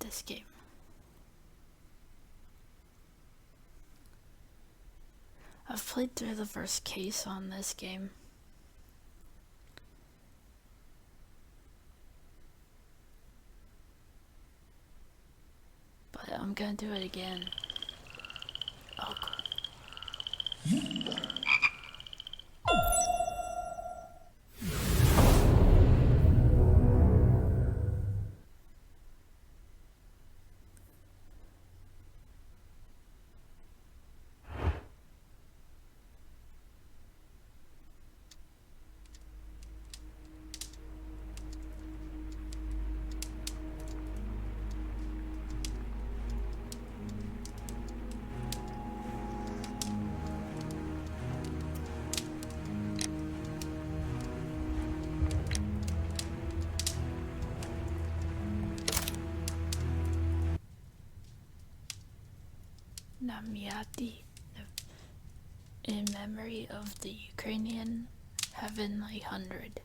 this game. I've played through the first case on this game. But I'm gonna do it again. Oh, Namyati, in memory of the Ukrainian Heavenly 100.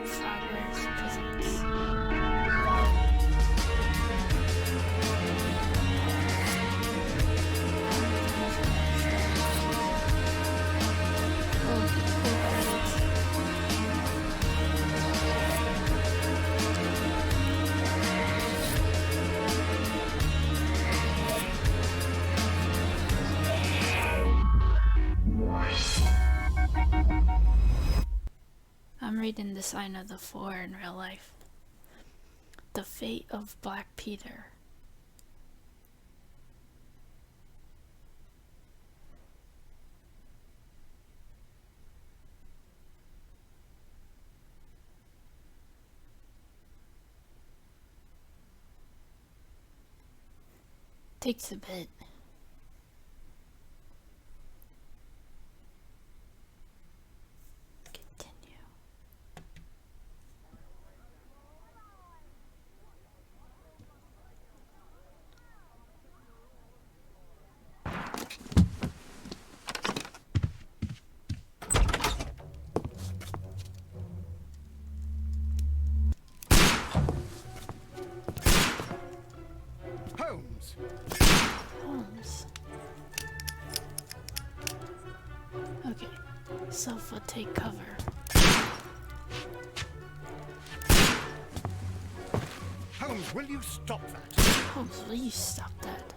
Flowers presents. I'm reading the Sign of the Four in real life. The Fate of Black Peter. Takes a bit. Holmes. Okay, sofa, take cover. Holmes, will you stop that? Holmes, will you stop that?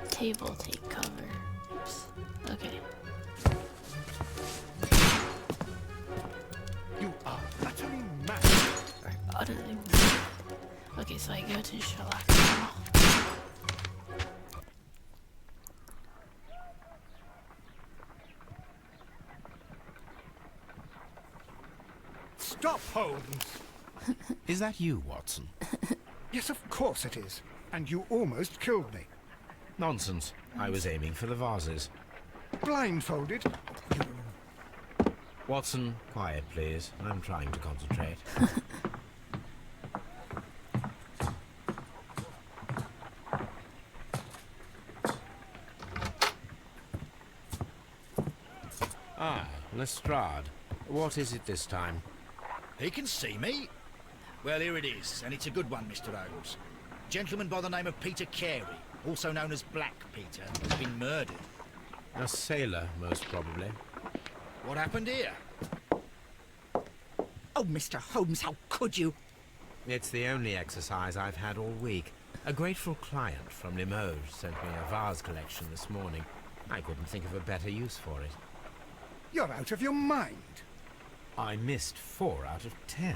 Table, take cover. Oops. Okay. You are utterly mad. Utterly mad. Okay, so I go to Sherlock Holmes. Stop, Holmes! Is that you, Watson? Yes, of course it is. And you almost killed me. Nonsense. I was aiming for the vases. Blindfolded? Watson, quiet, please. I'm trying to concentrate. Ah, Lestrade. What is it this time? He can see me. Well, here it is, and it's a good one, Mr. Holmes. A gentleman by the name of Peter Carey, also known as Black Peter, has been murdered. A sailor, most probably. What happened here? Oh, Mr. Holmes, how could you? It's the only exercise I've had all week. A grateful client from Limoges sent me a vase collection this morning. I couldn't think of a better use for it. You're out of your mind. I missed 4 out of 10.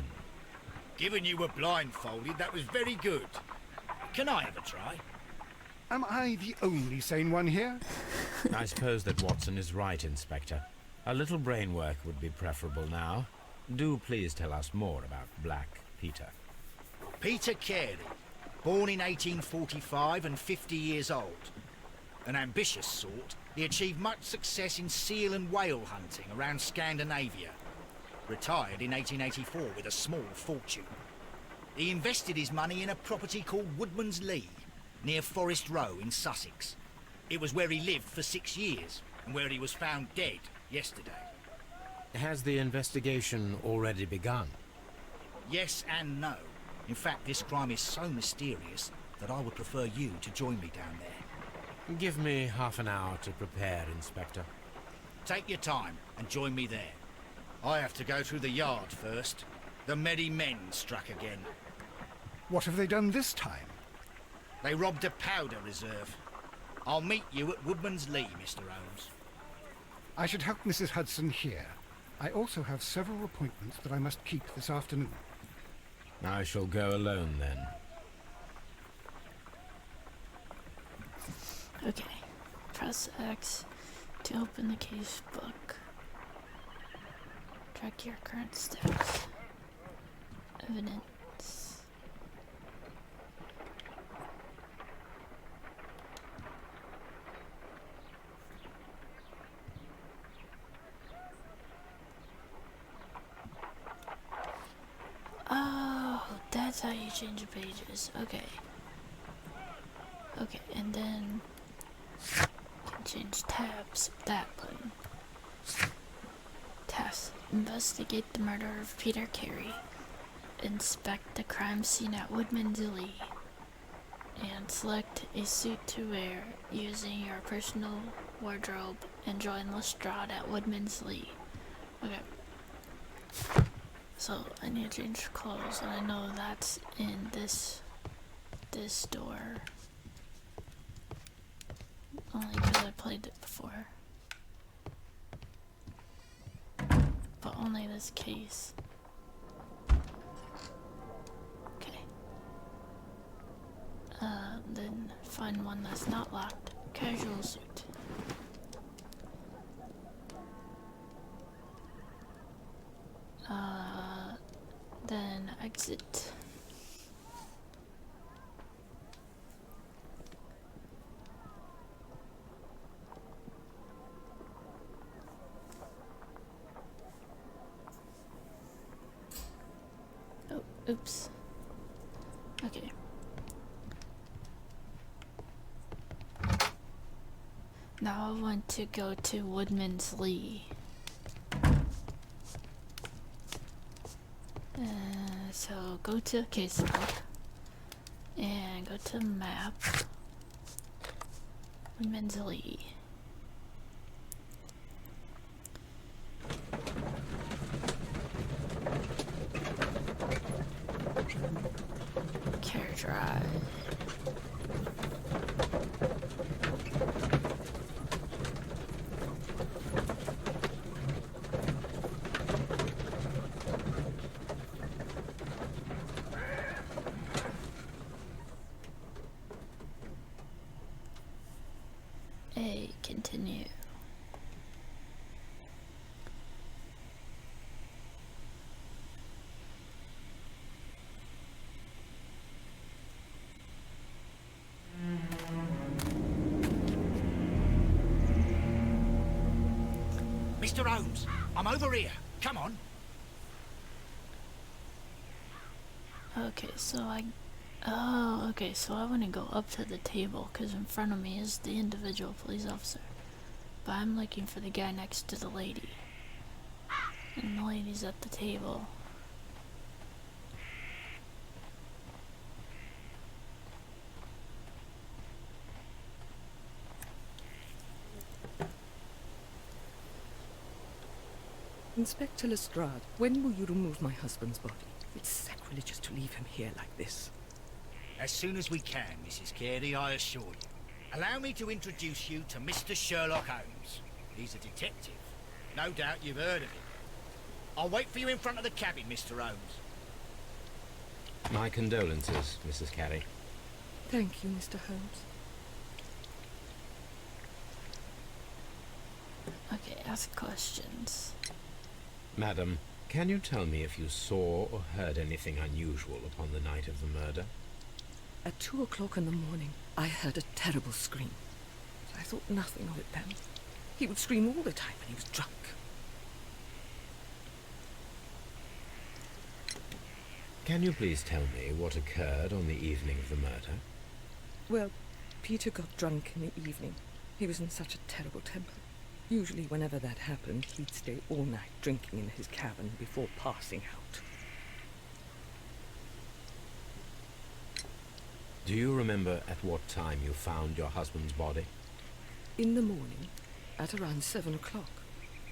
Given you were blindfolded, that was very good. Can I have a try? Am I the only sane one here? I suppose that Watson is right, Inspector. A little brain work would be preferable now. Do please tell us more about Black Peter. Peter Carey, born in 1845 and 50 years old. An ambitious sort, he achieved much success in seal and whale hunting around Scandinavia. Retired in 1884 with a small fortune. He invested his money in a property called Woodman's Lee, near Forest Row in Sussex. It was where he lived for 6 years, and where he was found dead yesterday. Has the investigation already begun? Yes and no. In fact, this crime is so mysterious that I would prefer you to join me down there. Give me half an hour to prepare, Inspector. Take your time and join me there. I have to go through the yard first. The Medi men struck again. What have they done this time? They robbed a powder reserve. I'll meet you at Woodman's Lee, Mr. Holmes. I should help Mrs. Hudson here. I also have several appointments that I must keep this afternoon. I shall go alone then. Okay. Press X to open the case book. Track your current steps. Evidence. Oh, that's how you change the pages. Okay. Okay, and then you can change tabs with that button. Task. Investigate the murder of Peter Carey. Inspect the crime scene at Woodman's Lee. And select a suit to wear using your personal wardrobe and join Lestrade at Woodman's Lee. Okay. So I need to change clothes, and I know that's in this door. Only because I played it before. But only this case. Okay. Then find one that's not locked. Casual suit. Then exit. Oh, oops. Okay. Now I want to go to Woodman's Lee. So go to casebook and go to map. Woodman's Lee. Carriage ride. Continue. Mr. Holmes, I'm over here. Come on. Okay, so I want to go up to the table because in front of me is the individual police officer. But I'm looking for the guy next to the lady. And the lady's at the table. Inspector Lestrade, when will you remove my husband's body? It's sacrilegious to leave him here like this. As soon as we can, Mrs. Carey, I assure you. Allow me to introduce you to Mr. Sherlock Holmes. He's a detective. No doubt you've heard of him. I'll wait for you in front of the cabin, Mr. Holmes. My condolences, Mrs. Carey. Thank you, Mr. Holmes. Okay, ask questions. Madam, can you tell me if you saw or heard anything unusual upon the night of the murder? At 2 o'clock in the morning, I heard a terrible scream. I thought nothing of it then. He would scream all the time when he was drunk. Can you please tell me what occurred on the evening of the murder? Well, Peter got drunk in the evening. He was in such a terrible temper. Usually whenever that happened, he'd stay all night drinking in his cabin before passing out. Do you remember at what time you found your husband's body? In the morning, at around 7 o'clock.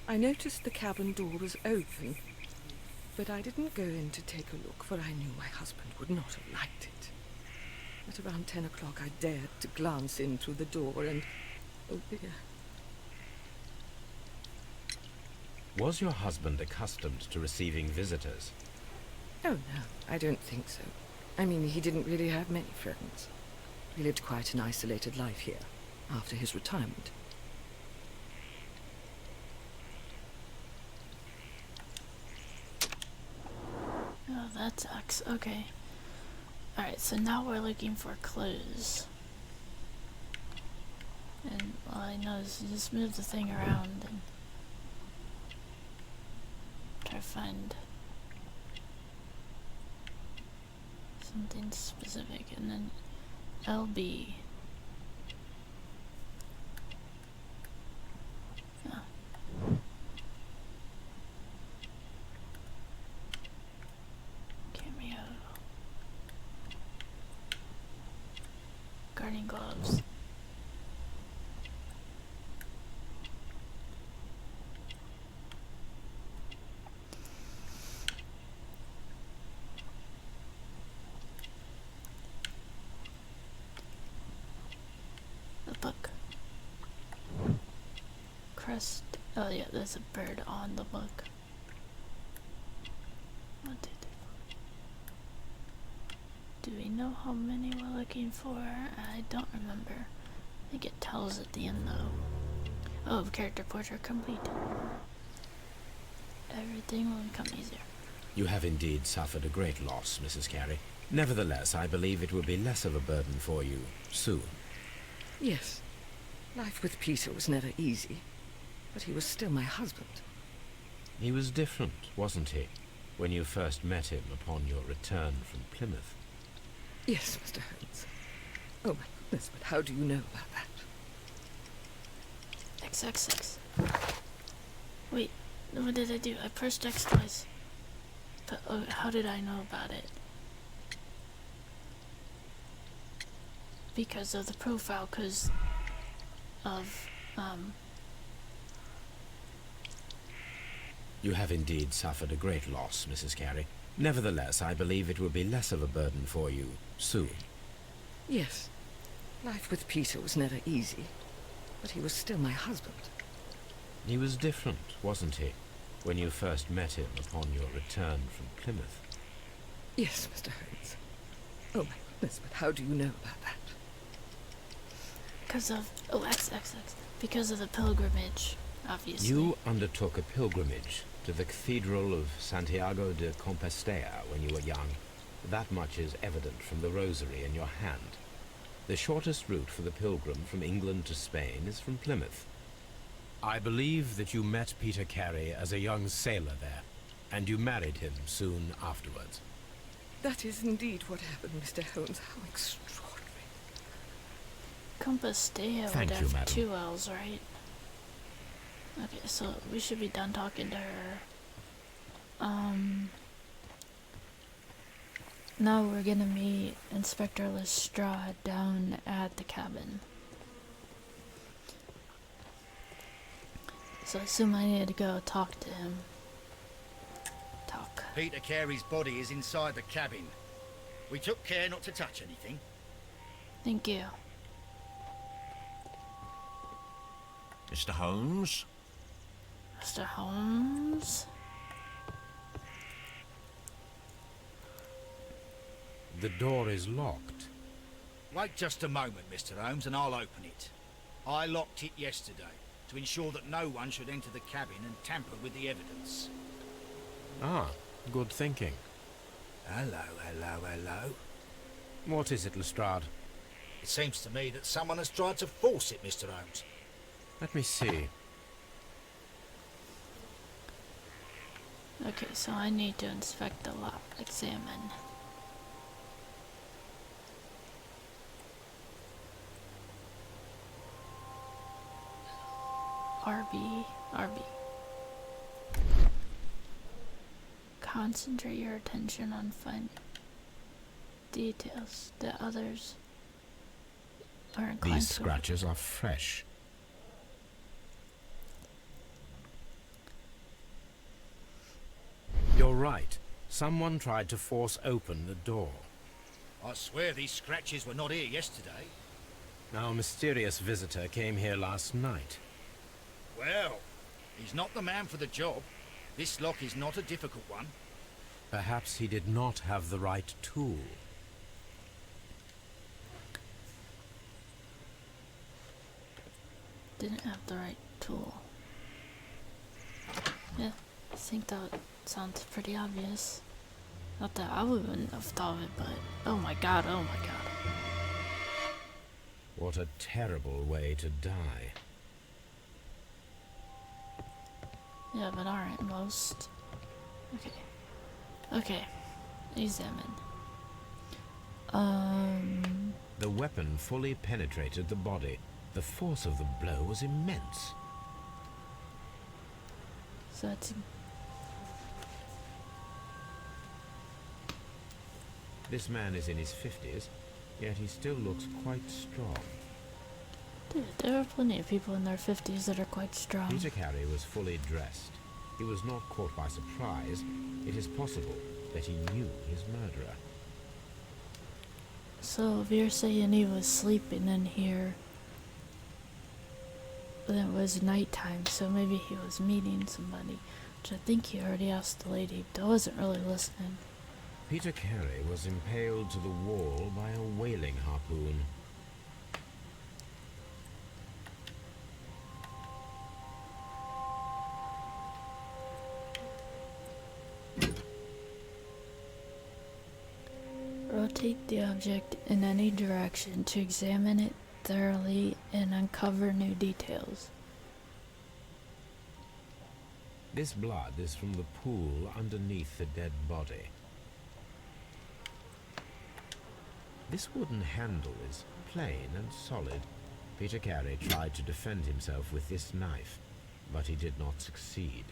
I noticed the cabin door was open, but I didn't go in to take a look, for I knew my husband would not have liked it. At around 10 o'clock, I dared to glance in through the door and... oh dear. Was your husband accustomed to receiving visitors? Oh, no, I don't think so. I mean, he didn't really have many friends. He lived quite an isolated life here, after his retirement. Oh, that sucks. Okay. Alright, so now we're looking for clues. And all I know is to just move the thing around and try to find something specific. And then LB. Oh. Cameo. Gardening gloves. The book. Crest. Oh yeah, there's a bird on the book. 1, 2, 3, 4. Do we know how many we're looking for? I don't remember. I think it tells at the end though. Oh, character portrait complete. Everything will become easier. You have indeed suffered a great loss, Mrs. Carey. Nevertheless, I believe it will be less of a burden for you soon. Yes, life with Peter was never easy, but he was still my husband. He was different, wasn't he, when you first met him upon your return from Plymouth? Yes, Mr. Holmes. Oh my goodness, but how do you know about that? XXX. Wait, what did I do? I pressed X twice. But oh, how did I know about it? Because of the profile, because of, You have indeed suffered a great loss, Mrs. Carey. Nevertheless, I believe it will be less of a burden for you soon. Yes, life with Peter was never easy, but he was still my husband. He was different, wasn't he, when you first met him upon your return from Plymouth? Yes, Mr. Holmes. Oh my goodness, but how do you know about that? because of, oh, XXX, because of the pilgrimage, obviously. You undertook a pilgrimage to the Cathedral of Santiago de Compostela when you were young. That much is evident from the rosary in your hand. The shortest route for the pilgrim from England to Spain is from Plymouth. I believe that you met Peter Carey as a young sailor there, and you married him soon afterwards. That is indeed what happened, Mr. Holmes. How extraordinary. Compostela Thank would you, have madam. 2 L's, right? Okay, so we should be done talking to her. Now we're gonna meet Inspector Lestrade down at the cabin. So I assume I need to go talk to him. Talk. Peter Carey's body is inside the cabin. We took care not to touch anything. Thank you. Mr. Holmes? Mr. Holmes? The door is locked. Wait just a moment, Mr. Holmes, and I'll open it. I locked it yesterday to ensure that no one should enter the cabin and tamper with the evidence. Ah, good thinking. Hello, hello, hello. What is it, Lestrade? It seems to me that someone has tried to force it, Mr. Holmes. Let me see. Okay, so I need to inspect the lock, examine. RB. Concentrate your attention on finding details that others are inclined These to. scratches are fresh. You're right. Someone tried to force open the door. I swear these scratches were not here yesterday. Now, a mysterious visitor came here last night. Well, he's not the man for the job. This lock is not a difficult one. Perhaps he did not have the right tool. Didn't have the right tool. Yeah, I think that sounds pretty obvious. Not that I wouldn't have thought of it, but oh my god, oh my god. What a terrible way to die. Yeah, but aren't most. Okay. Okay. Examine. The weapon fully penetrated the body. The force of the blow was immense. So that's. This man is in his 50s, yet he still looks quite strong. Dude, there are plenty of people in their 50s that are quite strong. Peter Carey was fully dressed. He was not caught by surprise. It is possible that he knew his murderer. So if you're saying he was sleeping in here, then it was nighttime, so maybe he was meeting somebody, which I think he already asked the lady, but I wasn't really listening. Peter Carey was impaled to the wall by a whaling harpoon. Rotate the object in any direction to examine it thoroughly and uncover new details. This blood is from the pool underneath the dead body. This wooden handle is plain and solid. Peter Carey tried to defend himself with this knife, but he did not succeed.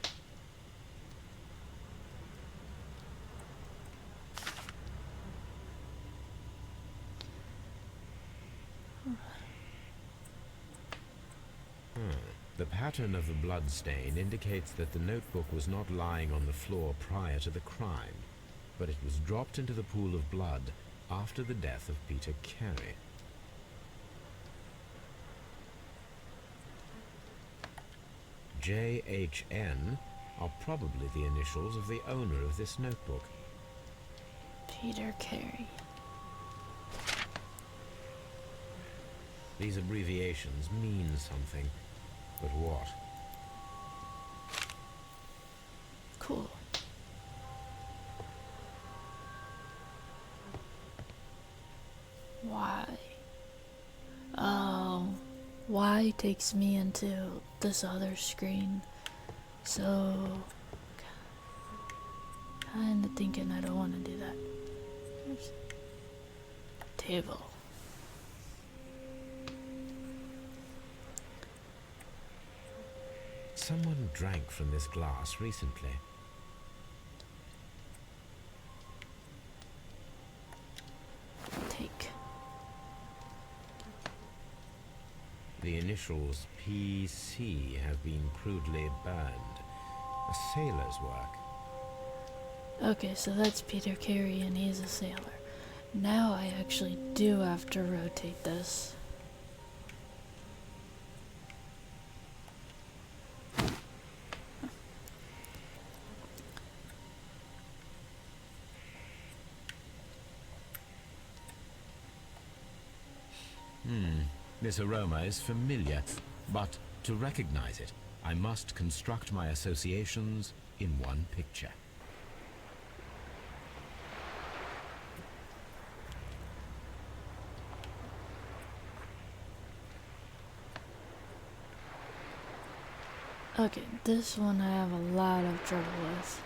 The pattern of the blood stain indicates that the notebook was not lying on the floor prior to the crime, but it was dropped into the pool of blood after the death of Peter Carey. JHN are probably the initials of the owner of this notebook. Peter Carey. These abbreviations mean something, but what? Cool. Why? Oh, why takes me into this other screen. So, kinda thinking I don't want to do that. Oops. Table. Someone drank from this glass recently. Take. The initials PC have been crudely burned. A sailor's work. Okay, so that's Peter Carey and he's a sailor. Now I actually do have to rotate this. This aroma is familiar, but to recognize it, I must construct my associations in one picture. Okay, this one I have a lot of trouble with.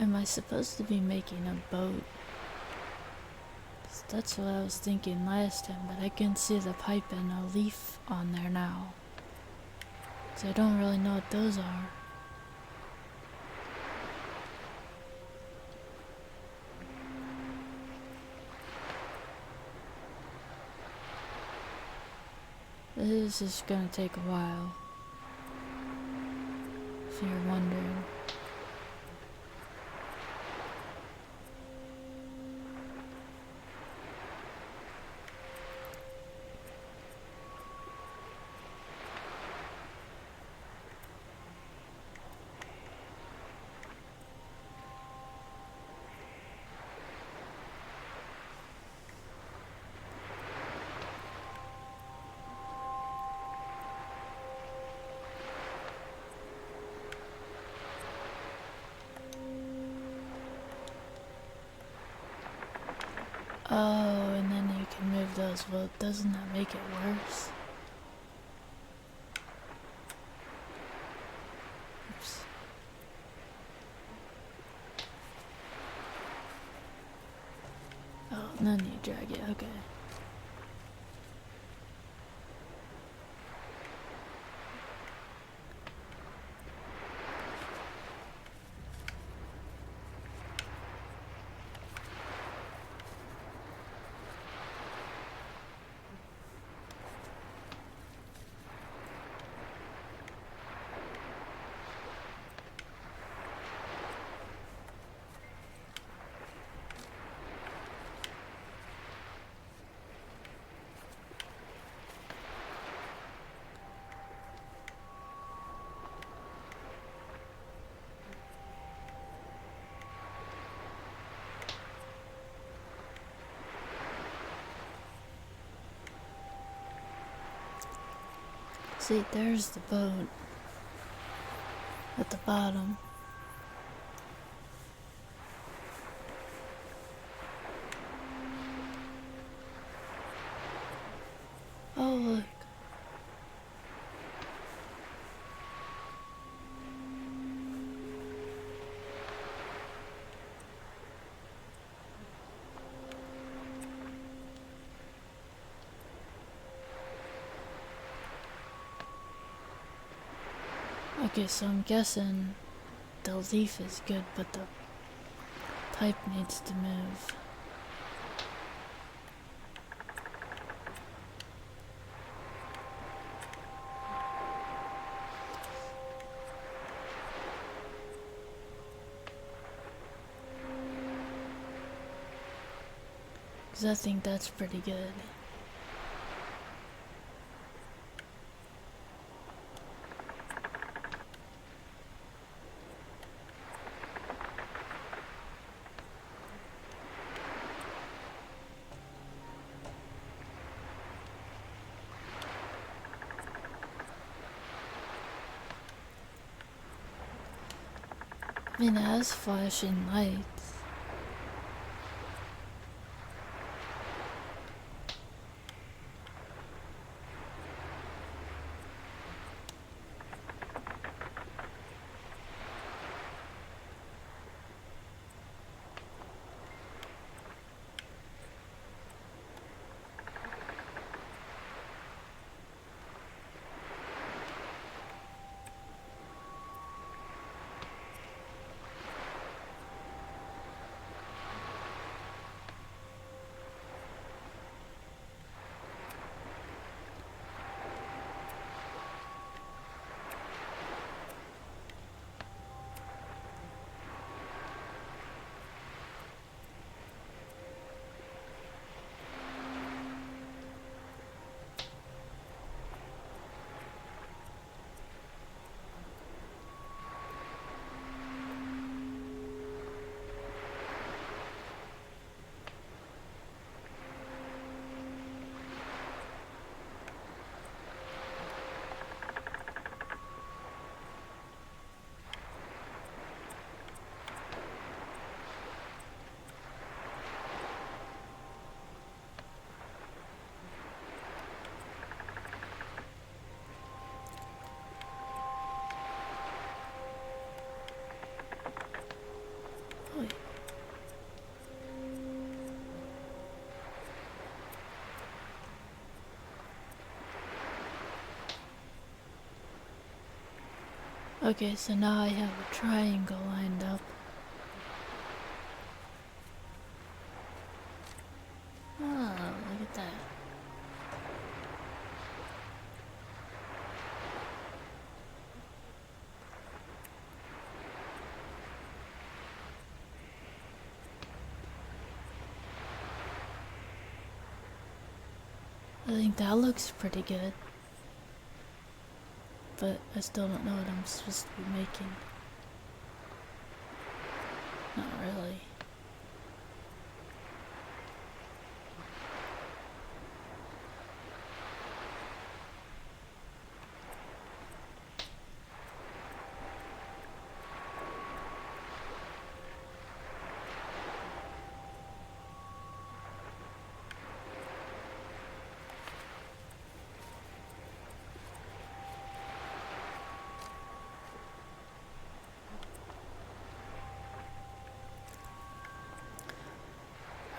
Am I supposed to be making a boat? 'Cause that's what I was thinking last time, but I can see the pipe and a leaf on there now. So I don't really know what those are. This is gonna take a while, if you're wondering. Oh, and then you can move those. Well, doesn't that make it worse? Oops. Oh, and then you drag it. Okay. See, there's the boat at the bottom. Oh, look. Okay, so I'm guessing the leaf is good, but the pipe needs to move. Because I think that's pretty good. I mean, it has flashing lights. Okay, so now I have a triangle lined up. Oh, look at that. I think that looks pretty good. But I still don't know what I'm supposed to be making. Not really.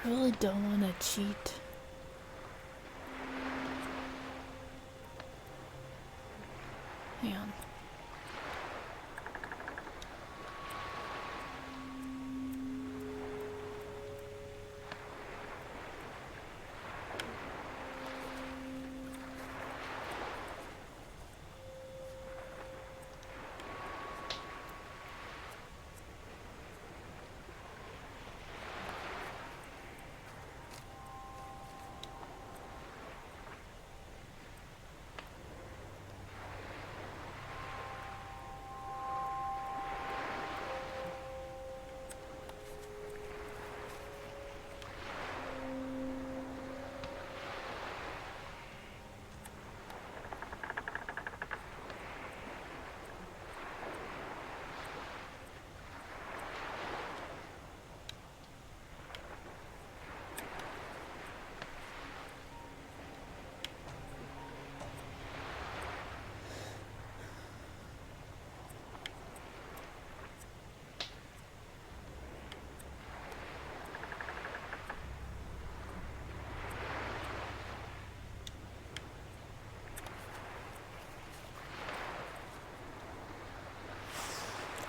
I really don't want to cheat. Hang on.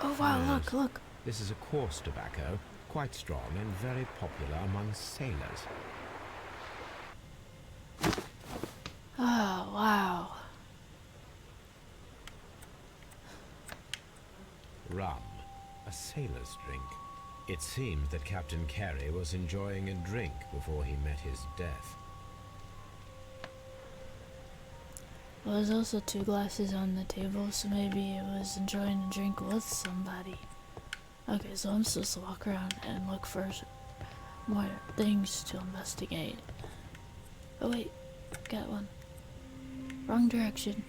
Oh wow, Yes. look. This is a coarse tobacco, quite strong and very popular among sailors. Oh wow. Rum, a sailor's drink. It seems that Captain Carey was enjoying a drink before he met his death. Well, there's also 2 glasses on the table, so maybe it was enjoying a drink with somebody. Okay, so I'm supposed to walk around and look for more things to investigate. Oh wait, got one. Wrong direction.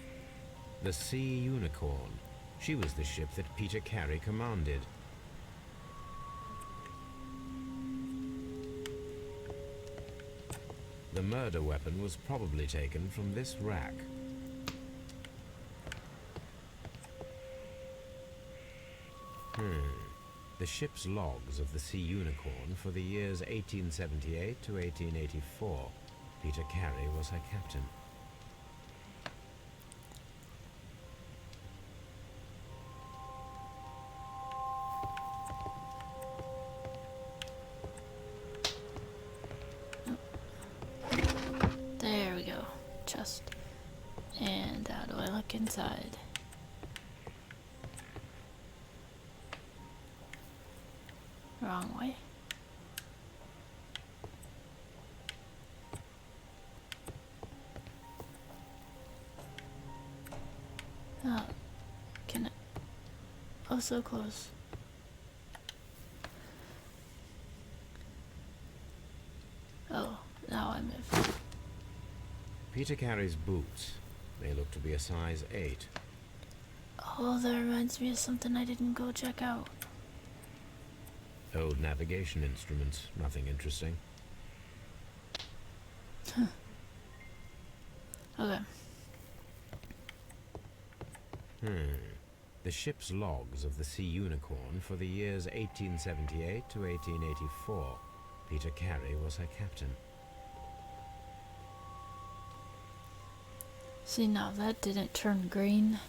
The Sea Unicorn. She was the ship that Peter Carey commanded. The murder weapon was probably taken from this rack. The ship's logs of the Sea Unicorn for the years 1878 to 1884. Peter Carey was her captain. There we go. Chest. And how do I look inside? Wrong way. Oh, can I? Oh, so close. Oh, now I move. Peter Carey's boots. They look to be a size 8. Oh, that reminds me of something I didn't go check out. Old navigation instruments, nothing interesting. Okay. The ship's logs of the Sea Unicorn for the years 1878 to 1884. Peter Carey was her captain. See, now that didn't turn green.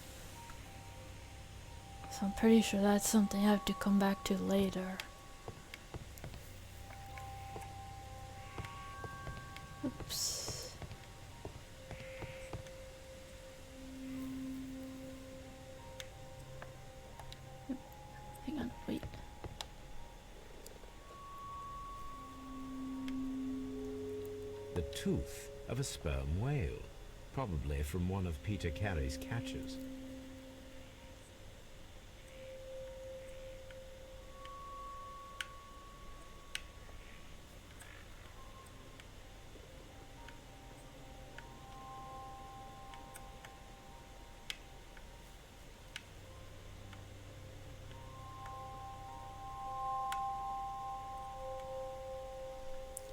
So I'm pretty sure that's something I have to come back to later. Oops. Hang on, wait. The tooth of a sperm whale, probably from one of Peter Carey's catches.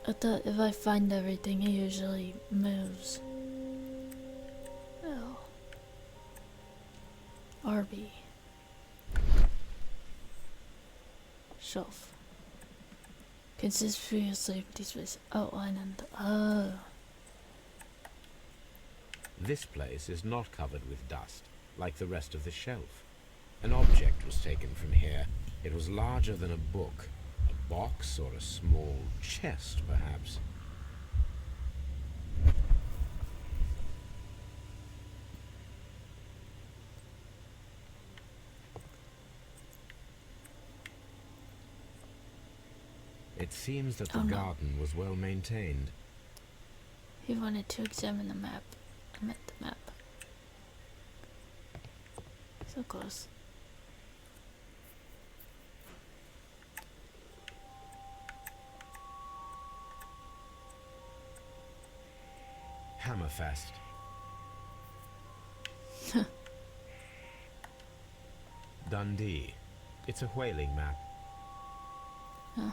I thought if I find everything, it usually moves. Oh. RB. Shelf. Consists previously empty space. Outline and This place is not covered with dust, like the rest of the shelf. An object was taken from here. It was larger than a book. A box or a small chest, perhaps. It seems that the Oh, no. garden was well maintained. He wanted to examine the map. I meant the map. So close. Hammerfest. Dundee. It's a whaling map. Huh.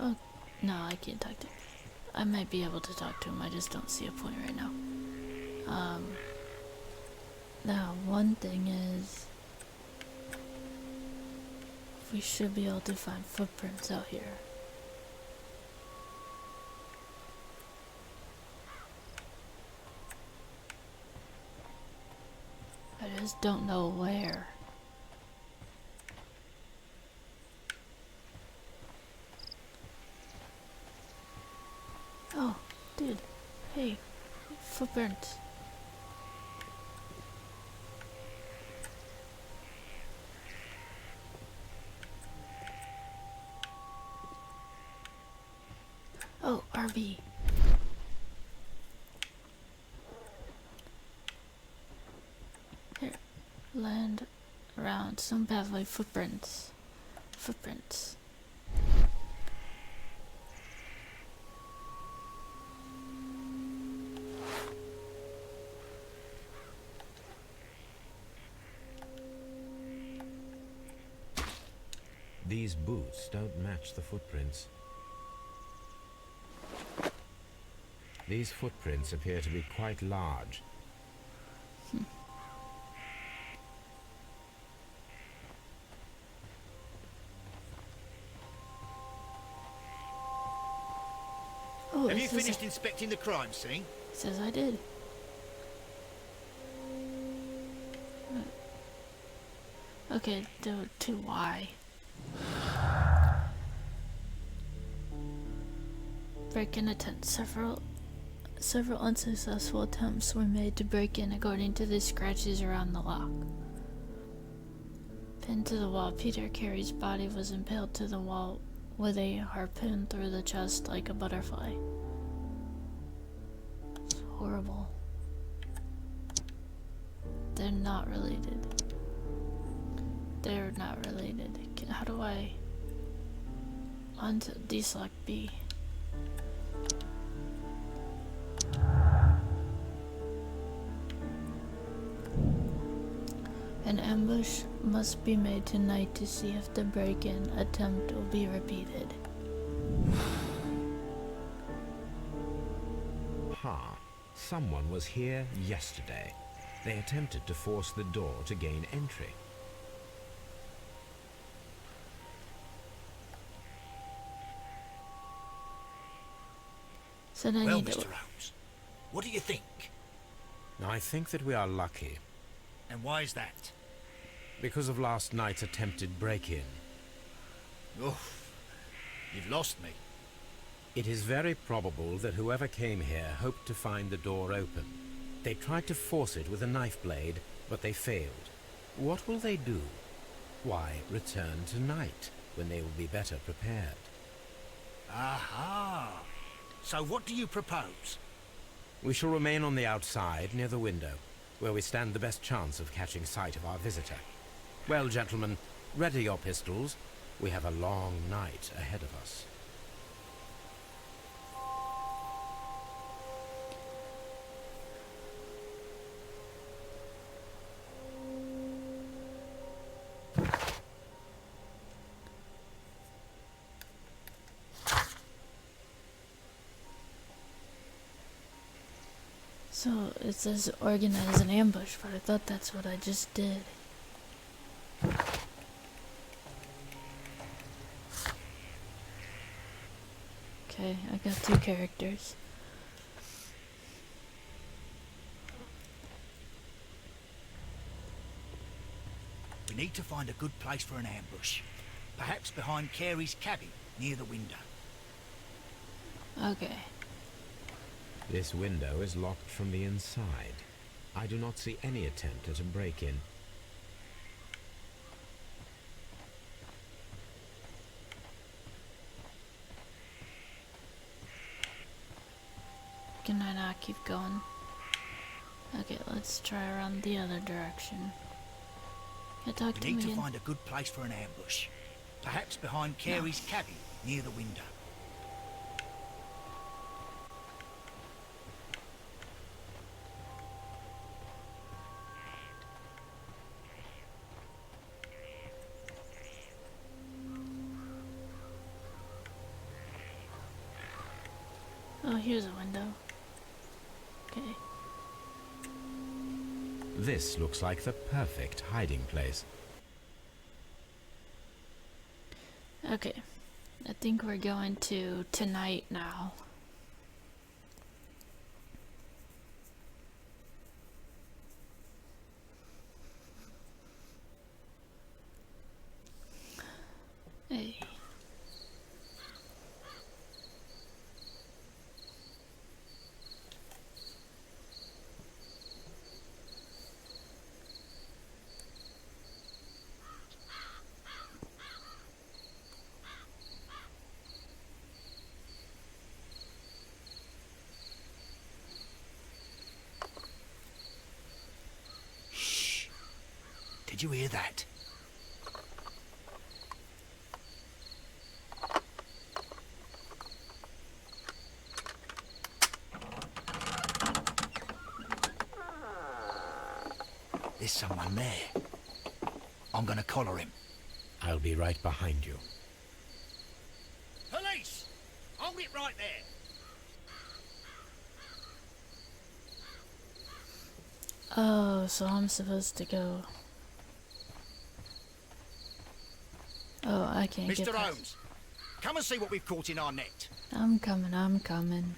Oh, no, I can't talk to him. I might be able to talk to him, I just don't see a point right now. Now, one thing is, we should be able to find footprints out here. I just don't know where. Oh, dude. Hey, footprints. Oh, RV. Here. Land around some pathway footprints. Footprints. These boots don't match the footprints. These footprints appear to be quite large. Oh, Have it you says finished inspecting the crime scene? It says I did. Okay, to why? Break-in attempt. Several unsuccessful attempts were made to break in according to the scratches around the lock. Pinned to the wall, Peter Carey's body was impaled to the wall with a harpoon through the chest like a butterfly. It's horrible. They're not related. They're not related. How do I... deselect B. An ambush must be made tonight to see if the break-in attempt will be repeated. Ha! Someone was here yesterday. They attempted to force the door to gain entry. Said I Well, need Mr. to. Holmes, what do you think? I think that we are lucky And why is that? because of last night's attempted break-in. Oof, you've lost me. It is very probable that whoever came here hoped to find the door open. They tried to force it with a knife blade, but they failed. What will they do? Why, return tonight, when they will be better prepared. Aha! So what do you propose? We shall remain on the outside, near the window, where we stand the best chance of catching sight of our visitor. Well, gentlemen, ready your pistols. We have a long night ahead of us. So it says organize an ambush, but I thought that's what I just did. Okay, I got 2 characters. We need to find a good place for an ambush. Perhaps behind Carey's cabin, near the window. Okay. This window is locked from the inside. I do not see any attempt at a break-in. Can I not keep going? Okay, let's try around the other direction. Can I talk We to him need to again? find a good place for an ambush. Perhaps behind Carey's cabin, near the window. Oh, here's a window. Okay. This looks like the perfect hiding place. Okay. I think we're going to tonight now. Hey. Shh! Did you hear that? There's someone there. I'm gonna collar him. I'll be right behind you. Police! Hold it right there! Oh, so I'm supposed to go. Oh, I can't get Mr. past. Holmes, come and see what we've caught in our net. I'm coming, I'm coming.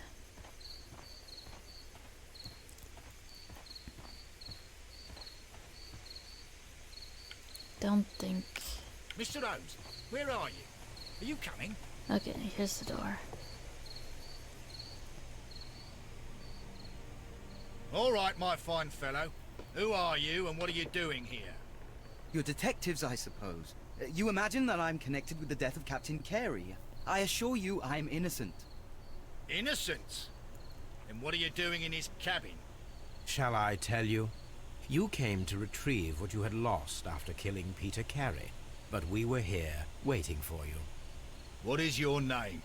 Don't think. Mr. Holmes, where are you? Are you coming? Okay, here's the door. All right, my fine fellow. Who are you and what are you doing here? You're detectives, I suppose. You imagine that I'm connected with the death of Captain Carey. I assure you I'm innocent. Innocent? And what are you doing in his cabin? Shall I tell you? You came to retrieve what you had lost after killing Peter Carey, but we were here, waiting for you. What is your name?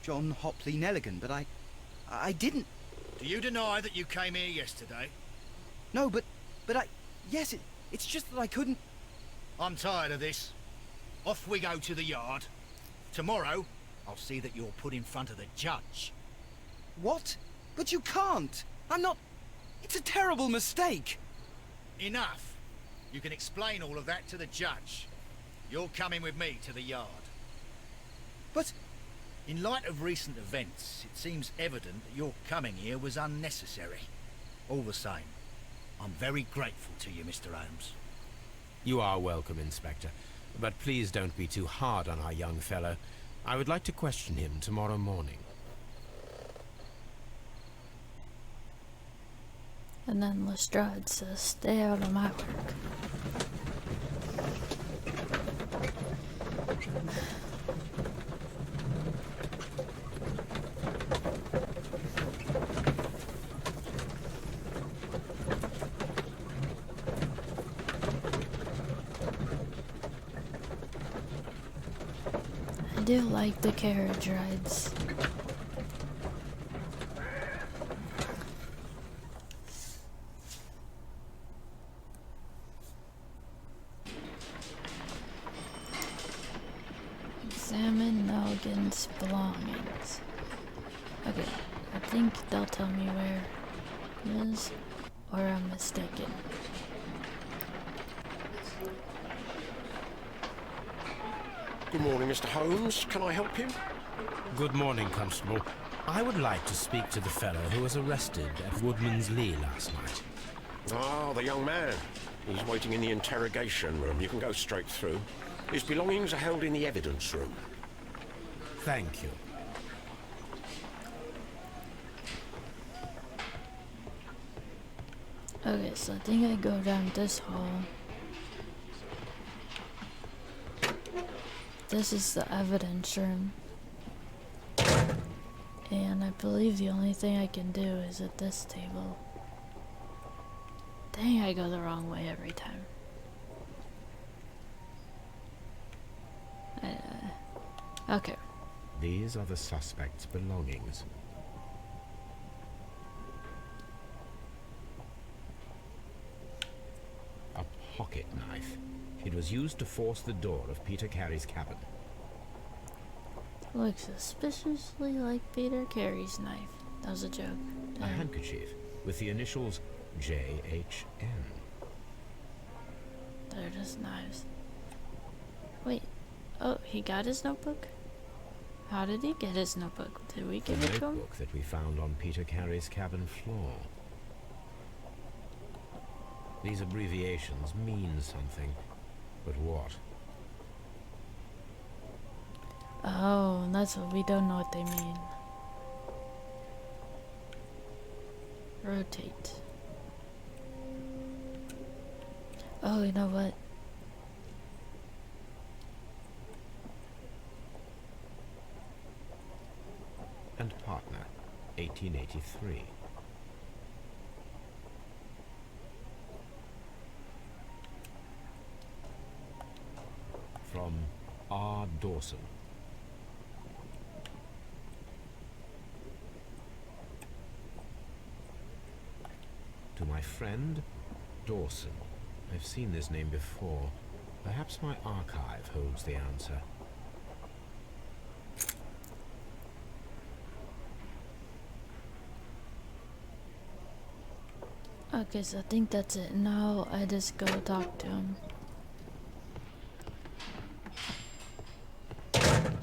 John Hopley Nelligan, but I didn't... Do you deny that you came here yesterday? No, but yes, it's just that I couldn't... I'm tired of this. Off we go to the yard. Tomorrow, I'll see that you're put in front of the judge. What? But you can't! I'm not... It's a terrible mistake! Enough. You can explain all of that to the judge. You're coming with me to the yard. But In light of recent events, it seems evident that your coming here was unnecessary. All the same, I'm very grateful to you, Mr. Holmes. You are welcome, Inspector. But please don't be too hard on our young fellow. I would like to question him tomorrow morning. And then Lestrade says, stay out of my work. I do like the carriage rides. Examine Nelligan's belongings. Okay, I think they'll tell me where it is, or I'm mistaken. Good morning, Mr. Holmes. Can I help you? Good morning, Constable. I would like to speak to the fellow who was arrested at Woodman's Lee last night. Ah, the young man. He's waiting in the interrogation room. You can go straight through. His belongings are held in the evidence room. Thank you. Okay, so I think I go down this hall. This is the evidence room. And I believe the only thing I can do is at this table. Dang, I go the wrong way every time. Okay. These are the suspect's belongings. A pocket knife. It was used to force the door of Peter Carey's cabin. Looks suspiciously like Peter Carey's knife. That was a joke. A handkerchief with the initials J.H.N. They're just knives. Wait. Oh, he got his notebook? How did he get his notebook? Did we The give it to him? notebook that we found on Peter Carey's cabin floor. These abbreviations mean something. But what? Oh, that's what we don't know what they mean. Rotate. Oh, you know what? And partner, 1883. From R. Dawson. To my friend, Dawson. I've seen this name before. Perhaps my archive holds the answer. Okay, so I think that's it. Now I just go talk to him.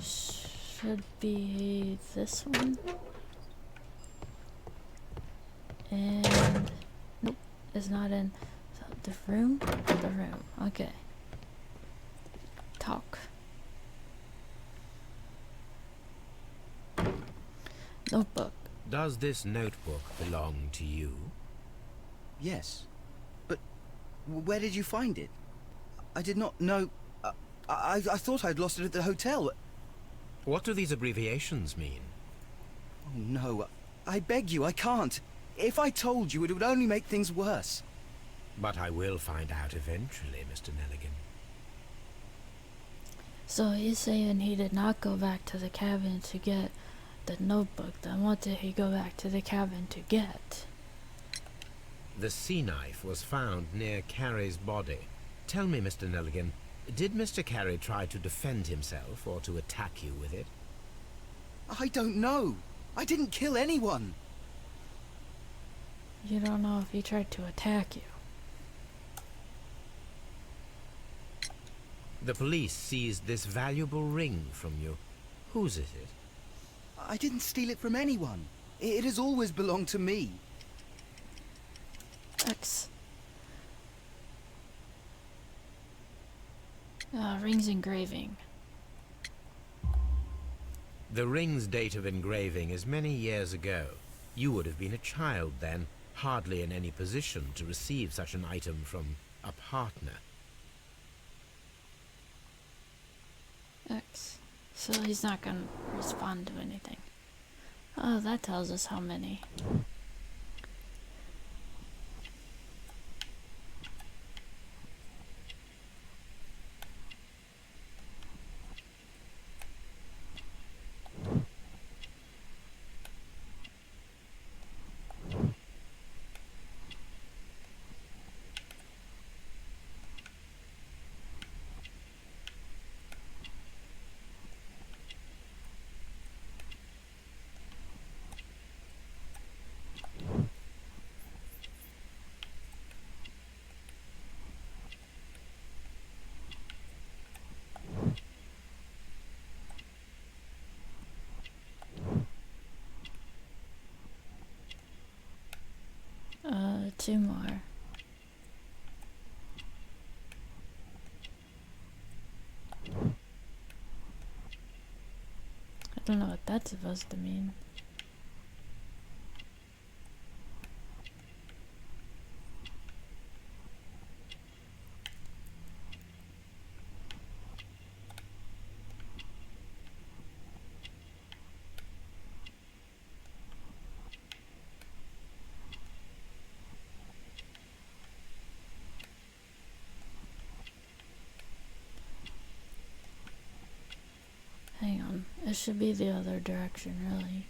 Should be this one. And nope, it's not in the room. The room. Okay. Talk. Notebook. Does this notebook belong to you? Yes. But where did you find it? I did not know... I thought I'd lost it at the hotel. What do these abbreviations mean? Oh, no. I beg you, I can't. If I told you, it would only make things worse. But I will find out eventually, Mr. Nelligan. So he's saying he did not go back to the cabin to get the notebook. Then what did he go back to the cabin to get? The sea knife was found near Carey's body. Tell me, Mr. Nelligan, did Mr. Carey try to defend himself or to attack you with it? I don't know. I didn't kill anyone. You don't know if he tried to attack you. The police seized this valuable ring from you. Whose is it? I didn't steal it from anyone. It has always belonged to me. X. Ring's engraving. The ring's date of engraving is many years ago. You would have been a child then, hardly in any position to receive such an item from a partner. X. So he's not gonna respond to anything. Oh, that tells us how many. Two more. I don't know what that's supposed to mean. Hang on, it should be the other direction, really.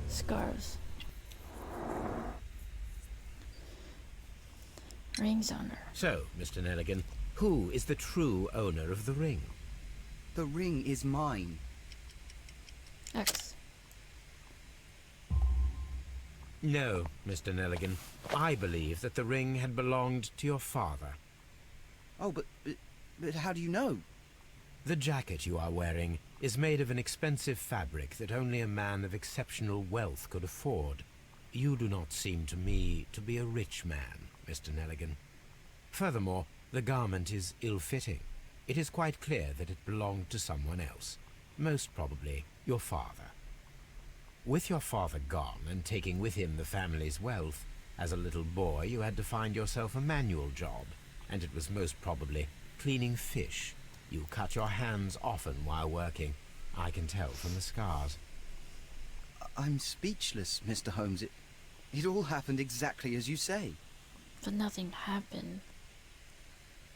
Scarves. Ring's owner. So, Mr. Nelligan, who is the true owner of the ring? The ring is mine. X. No, Mr. Nelligan. I believe that the ring had belonged to your father. Oh, but how do you know? The jacket you are wearing is made of an expensive fabric that only a man of exceptional wealth could afford. You do not seem to me to be a rich man, Mr. Nelligan. Furthermore, the garment is ill-fitting. It is quite clear that it belonged to someone else, most probably your father. With your father gone and taking with him the family's wealth, as a little boy you had to find yourself a manual job, and it was most probably cleaning fish. You cut your hands often while working. I can tell from the scars. I'm speechless, Mr. Holmes. It all happened exactly as you say. But nothing happened.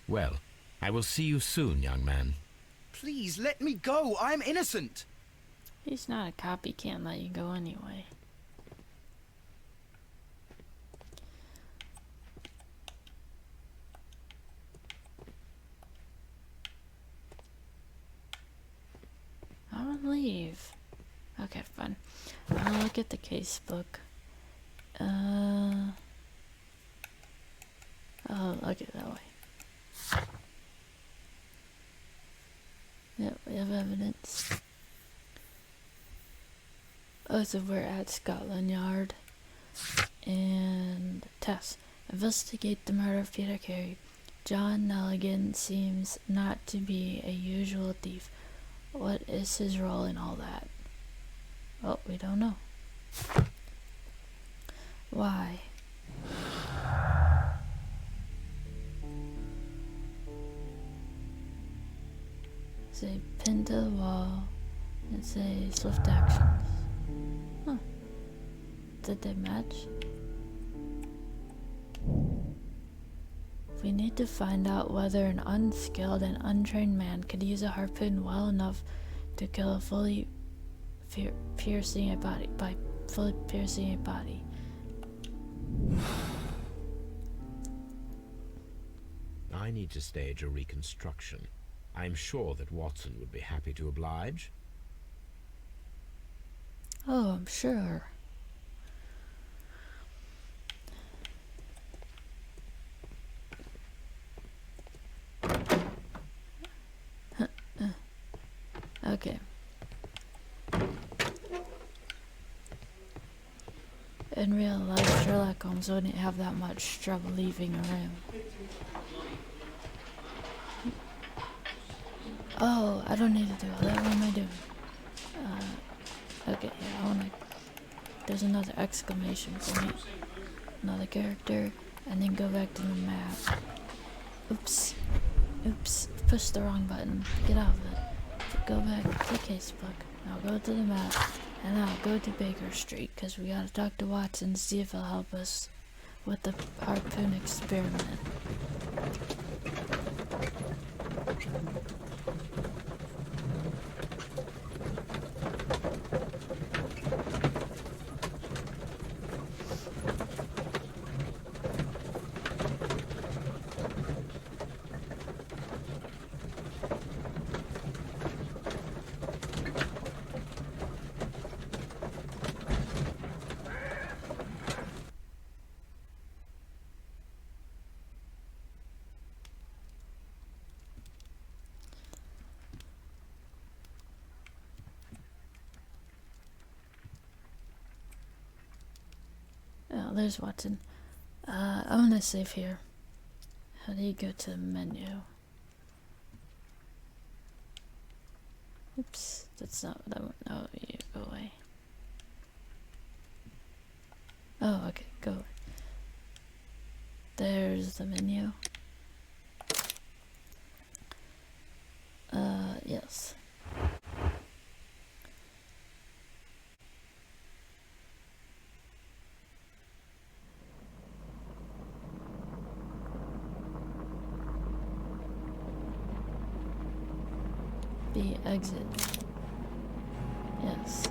Well, I will see you soon, young man. Please, let me go. I'm innocent. He's not a cop, he can't let you go anyway. I wanna leave. Okay, fine. I'll look at the case book. Oh, look at it that way. Yep, we have evidence. Oh, so we're at Scotland Yard. And test. Investigate the murder of Peter Carey. John Nelligan seems not to be a usual thief. What is his role in all that? Well, we don't know. Why? Say pin to the wall and say swift actions. Huh. Did they match? We need to find out whether an unskilled and untrained man could use a harpoon well enough to kill a fully piercing a body by fully piercing a body. I need to stage a reconstruction. I'm sure that Watson would be happy to oblige. Oh, I'm sure. Okay. In real life, Sherlock Holmes wouldn't have that much trouble leaving a room. Oh, I don't need to do all that. What am I doing? Okay, yeah, I wanna... There's another exclamation point. Another character. And then go back to the map. Oops. Oops. Push the wrong button. Get out of it. Go back to the casebook. Now go to the map. And now go to Baker Street, because we gotta talk to Watson and see if he'll help us with the harpoon experiment. Oh, there's Watson. I wanna save here. How do you go to the menu? Oops, that's not what I want. No, you go away. Oh, okay, go. There's the menu. Yes. The exit. Yes.